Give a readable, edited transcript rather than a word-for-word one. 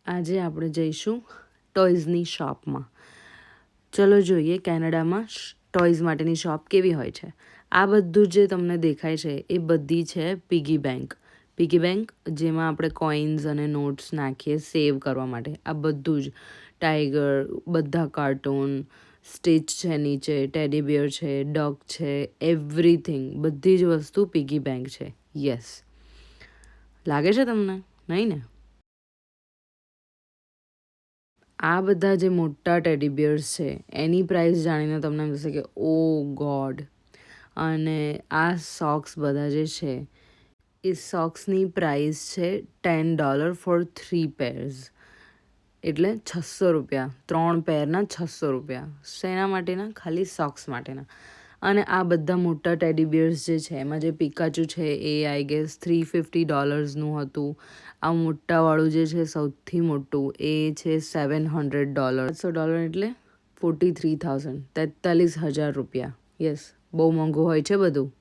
આજે આપણે જઈશું ટોયઝની શોપમાં. ચલો જોઈએ કેનેડામાં ટોયઝ માટેની શોપ કેવી હોય છે. આ બધું જે તમને દેખાય છે એ બધી છે પિગી બેંક. પિગી બેંક જેમાં આપણે કોઇન્સ અને નોટ્સ નાખીએ સેવ કરવા માટે. આ બધું જ ટાઈગર, બધા કાર્ટૂન, સ્ટીચ છે નીચે, ટેડી બિયર છે, ડક છે, એવરીથિંગ, બધી જ વસ્તુ પિગી બેંક છે. યસ, લાગે છે તમને? નહીં ને? આ બધા જે મોટા ટેડી બિયર્સ છે એની પ્રાઇસ જાણીને તમને એમ થશે કે ઓ ગોડ. અને આ સોક્સ બધા જે છે એ સોક્સની પ્રાઇસ છે $10 ફોર 3 pairs. એટલે ₹600, 3 પેરના ₹600. શેના માટેના? ખાલી સોક્સ માટેના. અને આ બધા મોટા ટેડી બિયર્સ જે છે એમાં જે પિકાચુ છે એ આઈ ગેસ $350નું હતું. આ મોટાવાળું જે છે સૌથી મોટું એ છે $700. $700 એટલે 43,000, ₹43,000. યસ, બહુ મોંઘું હોય છે બધું.